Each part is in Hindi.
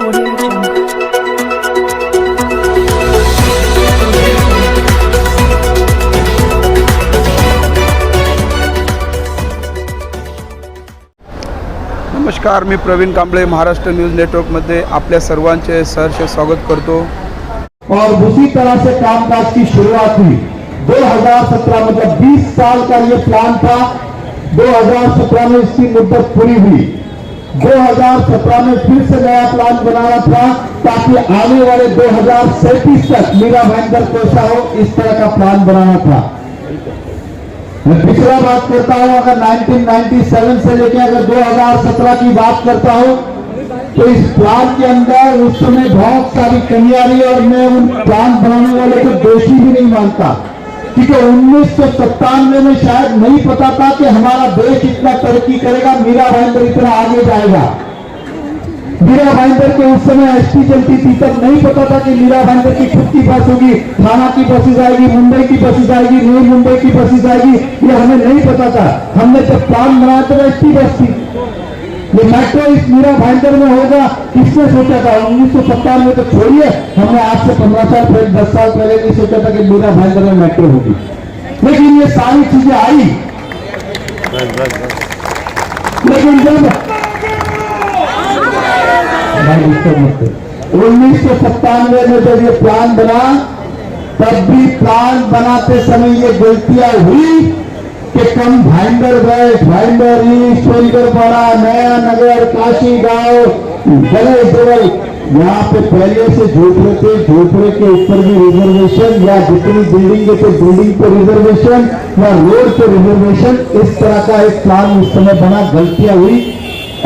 Audio Jungle. नमस्कार, मी प्रवीण कांबळे महाराष्ट्र न्यूज नेटवर्कमध्ये आपल्या सर्वांचे सहर्ष स्वागत करतो। और उसी तरह से कामकाज की शुरुआत हुई 2017 मतलब 20 साल का ये प्लान था। 2017 में इसकी मुद्दत पूरी हुई। 2017 में फिर से नया प्लान बनाना था ताकि आने वाले 2037 तक मीरा भाईंदर कोसा हो, इस तरह का प्लान बनाना था। मैं पिछला बात करता हूं, अगर 1997 से लेकर अगर 2017 की बात करता हूं तो इस प्लान के अंदर उस समय बहुत सारी कमियां रही और मैं उन प्लान बनाने वाले को दोषी भी नहीं मानता, क्योंकि 1997 में शायद नहीं पता था कि हमारा देश इतना तरक्की करेगा, मीरा भाईंदर इतना आगे जाएगा। मीरा भाईंदर के उस समय एसटी चलती थी, तब नहीं पता था कि मीरा भाईंदर की खुद की बस होगी, थाना की बसेज आएगी, मुंबई की बसेज आएगी, नई मुंबई की बसेज आएगी, ये हमें नहीं पता था। हमने जब प्लान बनाया तो एसटी बस थी, ये मेट्रो इस मीरा भाईंदर में होगा किसने सोचा था? 1997 में तो छोड़िए, हमने आज से 15 साल पहले 10 साल पहले नहीं सोचा था कि मीरा भाईंदर में मेट्रो होगी। लेकिन ये सारी चीजें आई, लेकिन जब 1997 में जब ये प्लान बना, तब भी प्लान बनाते समय ये गलतियां हुई कि कम भाईंदर वेस्ट, भाईंदर ईस्ट, सोनगढ़पाड़ा, नया नगर, काशी गांव, गणेश देवल, यहाँ पे पहले से झोपड़े थे, झोपड़े के ऊपर भी रिजर्वेशन, या जितनी बिल्डिंग थे बिल्डिंग पे रिजर्वेशन, या रोड पे रिजर्वेशन, इस तरह का एक प्लान उस समय बना। गलतियां हुई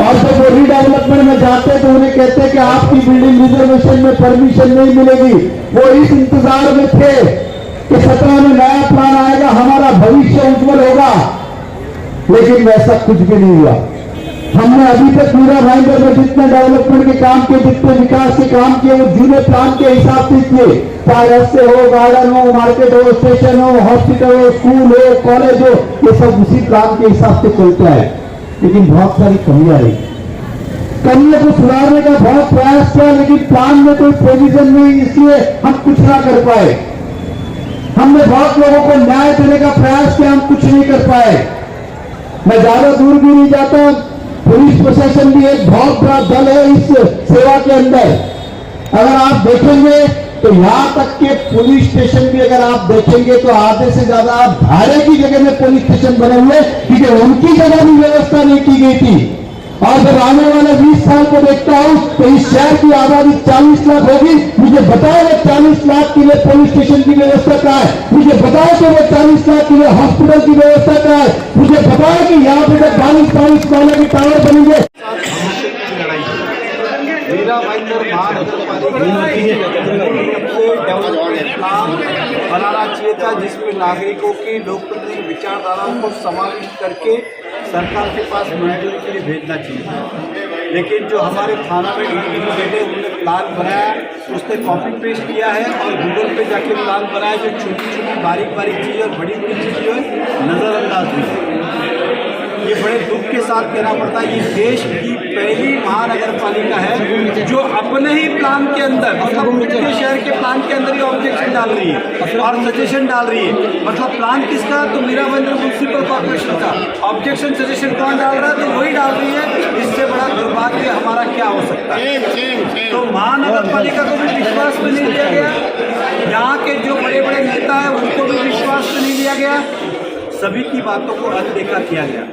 और जब वो रीडेवलपमेंट में जाते तो उन्हें कहते कि आपकी बिल्डिंग रिजर्वेशन में परमिशन नहीं मिलेगी। वो इस इंतजार में थे कि 17 में नया प्लान आएगा, हमारा भविष्य उज्जवल होगा, लेकिन वैसा कुछ भी नहीं हुआ। हमने अभी तक मीरा भाईंदर में जितने डेवलपमेंट के काम किए, जितने विकास के काम किए, वो जूने प्लान के हिसाब से किए, चाहे रास्ते हो, गार्डन हो, मार्केट हो, स्टेशन हो, हॉस्पिटल हो, स्कूल हो, कॉलेज हो, ये सब उसी प्लान के हिसाब से चलता है। लेकिन बहुत सारी कमियां रही, कमियों को सुधारने का बहुत प्रयास किया, लेकिन प्लान में कोई प्रोविजन नहीं, इसलिए हम कुछ ना कर पाए। हमने बहुत लोगों को न्याय देने का प्रयास किया, हम कुछ नहीं कर पाए। मैं ज्यादा दूर भी नहीं जाता, पुलिस प्रशासन भी एक बहुत बड़ा दल है इस सेवा के अंदर। अगर आप देखेंगे तो यहां तक के पुलिस स्टेशन भी अगर आप देखेंगे तो आधे से ज्यादा आप भाड़े की जगह में पुलिस स्टेशन बने हुए, क्योंकि उनकी जगह भी व्यवस्था नहीं की गई थी। और जब आने वाले 20 साल को देखता हूं तो इस शहर की आबादी 40 लाख होगी। मुझे बताओ वो 40 लाख के लिए पुलिस स्टेशन की व्यवस्था क्या है? मुझे बताओ कि वो 40 लाख के लिए हॉस्पिटल की व्यवस्था क्या है? मुझे बताओ कि यहाँ पे जब 40 माला की टावर बनेंगे। मीरा भाईंदर बनाना चाहिए था, जिसमें नागरिकों की लोकतंत्र विचारधाराओं को समाविष्ट करके सरकार के पास मंजूरी के लिए भेजना चाहिए। लेकिन जो हमारे थाना में उन्होंने प्लान बनाया, उसने कॉपी पेस्ट किया है और गूगल पे जाके प्लान बनाया, जो छोटी छोटी बारीक बारीक चीज़ और बड़ी बड़ी चीज़ जो है नज़रअंदाज हुई। ये बड़े दुख के साथ कहना पड़ता है, ये देश की पहली महानगर पालिका है जो अपने ही प्लान के अंदर, मतलब मुख्य शहर के प्लान के अंदर ही ऑब्जेक्शन डाल रही है और सजेशन डाल रही है। मतलब प्लान किसका? तो मीरा भाईंदर म्युनिसिपल कॉर्पोरेशन का। ऑब्जेक्शन सजेशन कौन डाल रहा है? तो वही डाल रही है। इससे बड़ा दुर्भाग्य हमारा क्या हो सकता है? तो महानगर पालिका को भी विश्वास में नहीं लिया गया, यहाँ के जो बड़े बड़े नेता हैं उनको भी विश्वास में नहीं लिया गया, सभी की बातों को अनदेखा किया गया।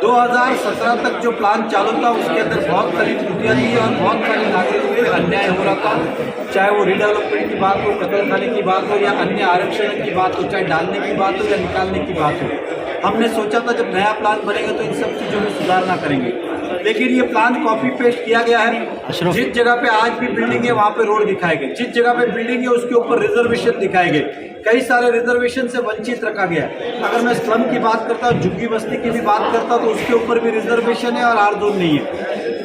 2017 तक जो प्लान चालू था उसके अंदर बहुत सारी त्रुटियां थी और बहुत सारे नागरिकों पे अन्याय हो रहा था, चाहे वो रिडेवलपमेंट की बात हो, कतल खाने की बात हो, या अन्य आरक्षण की बात हो, चाहे डालने की बात हो या निकालने की बात हो। हमने सोचा था जब नया प्लान बनेगा तो इन सब चीज़ों में सुधार ना करेंगे, लेकिन ये प्लान कॉपी पेस्ट किया गया है। जिस जगह पे आज भी बिल्डिंग है वहाँ पे रोड दिखाए गए, जिस जगह पे बिल्डिंग है उसके ऊपर रिजर्वेशन दिखाए गए, कई सारे रिजर्वेशन से वंचित रखा गया। अगर मैं स्लम की बात करता हूँ, झुग्गी बस्ती की भी बात करता हूँ, तो उसके ऊपर भी रिजर्वेशन है और आर जोन नहीं है।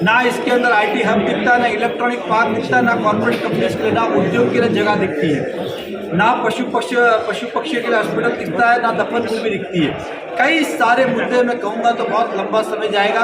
ना इसके अंदर IT हब दिखता, ना इलेक्ट्रॉनिक पार्क दिखता, ना कॉर्पोरेट कंपनीज के लिए, ना उद्योग के लिए जगह दिखती है, ना पशु पक्षी के लिए हॉस्पिटल दिखता है, ना दफन भूमि दिखती है। कई सारे मुद्दे मैं कहूँगा तो बहुत लंबा समय जाएगा।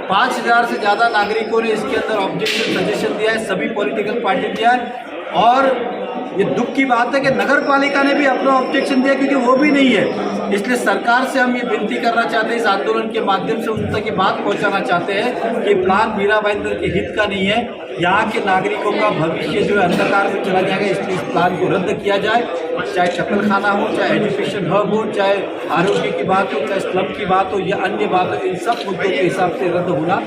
5000 से ज़्यादा नागरिकों ने इसके अंदर ऑब्जेक्शन सजेशन दिया है, सभी पॉलिटिकल पार्टी दिया है। और ये दुख की बात है कि नगर पालिका ने भी अपना ऑब्जेक्शन दिया, क्योंकि वो भी नहीं है। इसलिए सरकार से हम ये विनती करना चाहते हैं, इस आंदोलन के माध्यम से उन तक ये बात पहुंचाना चाहते हैं कि प्लान मीरा भाईंदर के हित का नहीं है। यहाँ के नागरिकों का भविष्य जो है अंधकार में चला जाएगा, इसलिए इस प्लान को रद्द किया जाए। चाहे शक्ल खाना हो, चाहे एजुकेशन हब हो, चाहे आरोग्य की बात हो, चाहे स्लम की बात हो या अन्य बात हो, इन सब मुद्दों के हिसाब से रद्द होना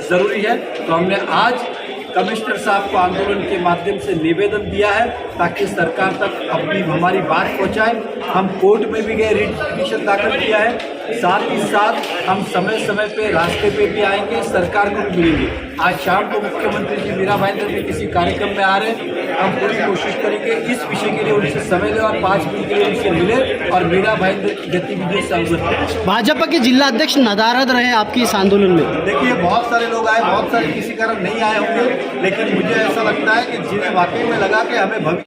ज़रूरी है। तो हमने आज कमिश्नर साहब को आंदोलन के माध्यम से निवेदन दिया है ताकि सरकार तक अपनी हमारी बात पहुंचाए। हम कोर्ट में भी गए, रिट पिटीशन दाखिल किया है, साथ ही साथ हम समय समय पे रास्ते पे भी आएंगे, सरकार को भी मिलेंगे। आज शाम को मुख्यमंत्री जी मीरा भाईंदर भी किसी कार्यक्रम में आ रहे हैं, हम पूरी कोशिश करेंगे इस विषय के लिए उनसे समय लें और 5 मिनट के लिए उनसे मिले और मीरा भाईंदर की गतिविधियों से अवगत करें। भाजपा के जिला अध्यक्ष नदारद रहे आपकी इस आंदोलन में? देखिए, बहुत सारे लोग आए, बहुत सारे किसी कारण नहीं आए होंगे, लेकिन मुझे ऐसा लगता है कि जिन्हें वाकई में लगा कि हमें भविष्य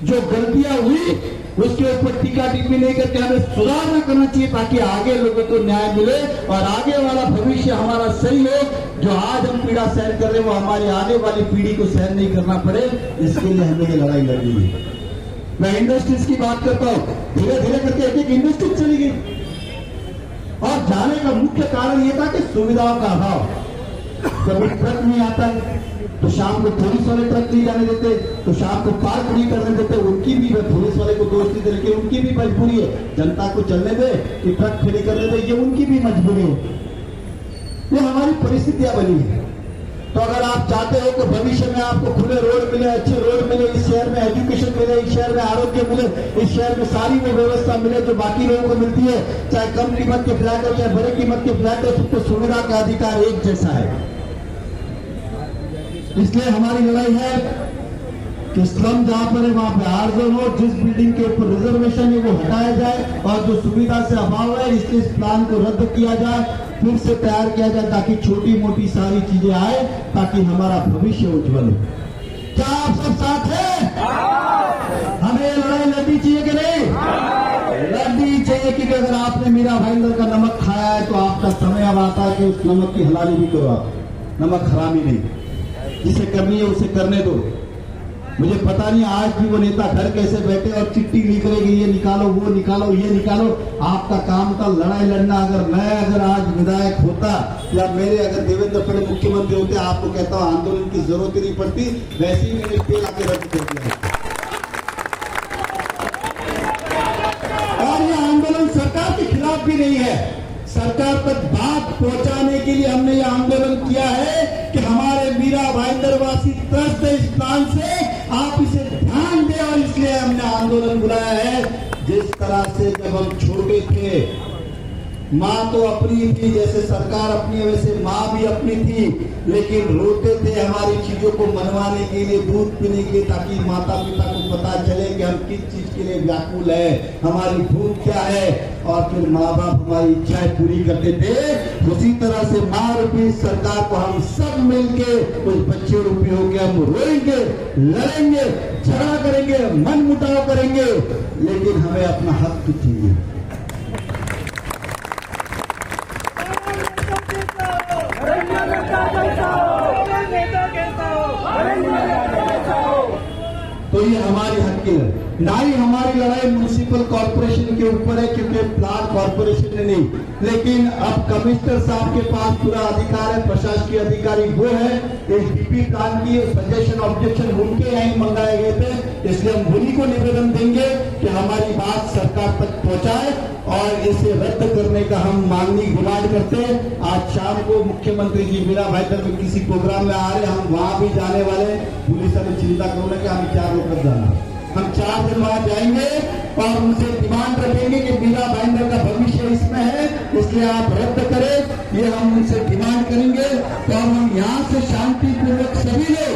जो गलतियां हुई उसके ऊपर टीका टिप्पणी नहीं करके हमें सुधारना करना चाहिए ताकि आगे लोगों को न्याय मिले और आगे वाला भविष्य हमारा सही हो। जो आज हम पीड़ा सहन कर रहे हैं वो हमारी आने वाली पीढ़ी को सहन नहीं करना पड़े, इसके लिए हमें ये लड़ाई लड़नी है। मैं इंडस्ट्रीज की बात करता हूँ, धीरे धीरे करके एक एक इंडस्ट्री चली गई और जाने का मुख्य कारण ये था कि सुविधाओं का अभाव। कभी ट्रक नहीं आता है तो शाम को पुलिस वाले ट्रक नहीं जाने देते, तो शाम को पार्क नहीं करने देते। उनकी भी पुलिस वाले को दोस्ती दे, लेकिन उनकी भी मजबूरी है, जनता को चलने दे कि ट्रक खड़ी करने दे, ये उनकी भी मजबूरी है। ये हमारी परिस्थितियां बनी है। तो अगर आप चाहते हो कि भविष्य में आपको खुले रोड मिले, अच्छे रोड मिले, इस शहर में एजुकेशन मिले, इस शहर में आरोग्य मिले, इस शहर में सारी वो व्यवस्था मिले जो बाकी लोगों को मिलती है, चाहे कम कीमत के फ्लैट हो चाहे बड़े कीमत के फ्लैट हो, सबको सुविधा का अधिकार एक जैसा है। इसलिए हमारी लड़ाई है कि स्लम जहां पर है वहां पे आरजन हो, जिस बिल्डिंग के ऊपर रिजर्वेशन है वो हटाया जाए और जो सुविधा से अभाव है इसलिए इस प्लान को रद्द किया जाए। फिर से तैयार किया जाए, ताकि छोटी मोटी सारी चीजें आए, ताकि हमारा भविष्य उज्जवल हो। क्या आप सब साथ हैं? हमें ये लड़ाई लड़नी चाहिए कि नहीं? लड़नी चाहिए, क्योंकि अगर आपने मीरा भाईंदर का नमक खाया है तो आपका समय अब आता है कि उस नमक की हलाली भी करो। आप नमक हरामी नहीं, जिसे करनी है उसे करने दो। मुझे पता नहीं आज भी वो नेता घर कैसे बैठे और चिट्ठी लिख रहे कि ये निकालो, वो निकालो, ये निकालो। आपका काम था लड़ाई लड़ना। अगर आज विधायक होता या मेरे अगर देवेंद्र फडणवीस मुख्यमंत्री होते, आपको कहता हूं आंदोलन की जरूरत ही नहीं पड़ती, वैसे ही मैंने तेल आके रद्द कर दिया। और ये आंदोलन सरकार के खिलाफ भी नहीं है, सरकार तक बात पहुंचाने के लिए हमने ये आंदोलन किया है कि हमारे मीरा भाईंदर वासी त्रस्त है इस प्लान से, आप इसे ध्यान दें। और इसलिए हमने आंदोलन बुलाया है। जिस तरह से जब हम छोटे थे, माँ तो अपनी थी, जैसे सरकार अपनी है वैसे माँ भी अपनी थी, लेकिन रोते थे हमारी चीजों को मनवाने के लिए, दूध पीने के लिए, ताकि माता पिता को पता चले कि हम किस चीज के लिए व्याकुल है, हमारी भूख क्या है। और फिर माँ बाप हमारी इच्छाएं पूरी करते थे। उसी तरह से माँ रूपी सरकार को हम सब मिलके उस बच्चे रूपी होकर हम रोएंगे, लड़ेंगे, झगड़ा करेंगे, मन मुटाव करेंगे, लेकिन हमें अपना हक तो चाहिए। तो ये हमारी हक की लड़ाई ना ही हमारी लड़ाई म्युनिसिपल कॉर्पोरेशन के ऊपर है, क्योंकि प्लान कॉर्पोरेशन ने नहीं, लेकिन अब कमिश्नर साहब के पास पूरा अधिकार है, प्रशासकीय अधिकारी वो है। इस डीपी प्लान की सजेशन ऑब्जेक्शन उनके यहाँ मंगाए गए थे, इसलिए हम उन्हीं को निवेदन देंगे कि हमारी बात सरकार तक पहुंचाए और इसे रद्द करने का हम मांगनी डिमांड करते हैं। आज शाम को मुख्यमंत्री जी मीरा भाईंदर में किसी प्रोग्राम में आ रहे, हम वहां भी जाने वाले। पुलिस हमें चिंता करो ना कि हमें 4 लोग तक जाना, हम 4 दिन वहां जाएंगे और उनसे डिमांड रखेंगे कि मीरा भाईंदर का भविष्य इसमें है, इसलिए आप रद्द करें, ये हम उनसे डिमांड करेंगे। तो हम यहाँ से शांतिपूर्वक सभी लोग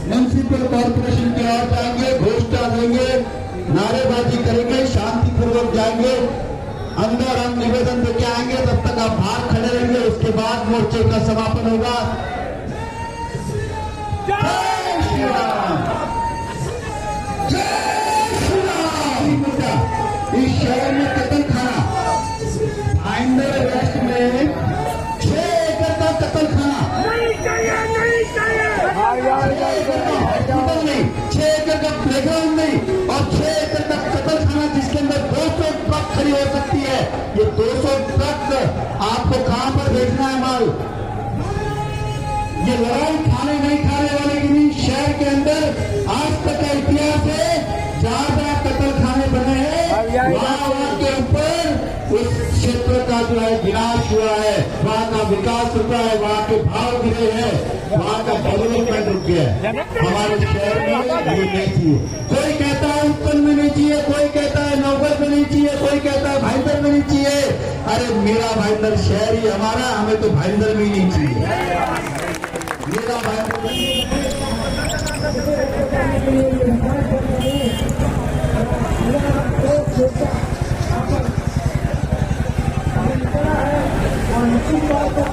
म्युनिसिपल कॉर्पोरेशन की ओर जाएंगे, घोषणा देंगे, नारेबाजी करेंगे, शांतिपूर्वक जाएंगे, अंदर हम निवेदन देके आएंगे। तब तक आप बाहर खड़े रहेंगे, उसके बाद मोर्चे का समापन होगा। जय श्री राम, जय श्री राम। इस शहर में कत्ल खाना, भाईंदर वेस्ट में 6 एकड़ का कत्ल खाना नहीं चाहिए, नहीं चाहिए। 6 एकड़ का प्लेग्राउंड नहीं और 6 एकड़ का कत्ल खाना, जिसके अंदर 200 ट्रक खड़ी हो सकती है। ये 200 ट्रक आपको कहां पर भेजना है माल? ये लड़ाई खाने नहीं खाने वाले की नहीं, शहर के अंदर आज तक का इतिहास है, जहां कत्ल खाने बने हैं, वहां के ऊपर उस क्षेत्र का जो है विनाश हुआ है, वहां का विकास रुका है, वहां के भाव गिरे हैं, वहां का डेवलपमेंट रुक गया है। हमारे शहर में ये नहीं चाहिए। कोई कहता है उत्पन्न में नहीं चाहिए, कोई कहता है नौगढ़ में नहीं चाहिए, कोई कहता है भाईंदर में नहीं चाहिए। अरे मेरा भाईंदर शहर ही हमारा, हमें तो भाईंदर में ही नहीं चाहिए। मेरा भाईंदर और निश्चित तौर पर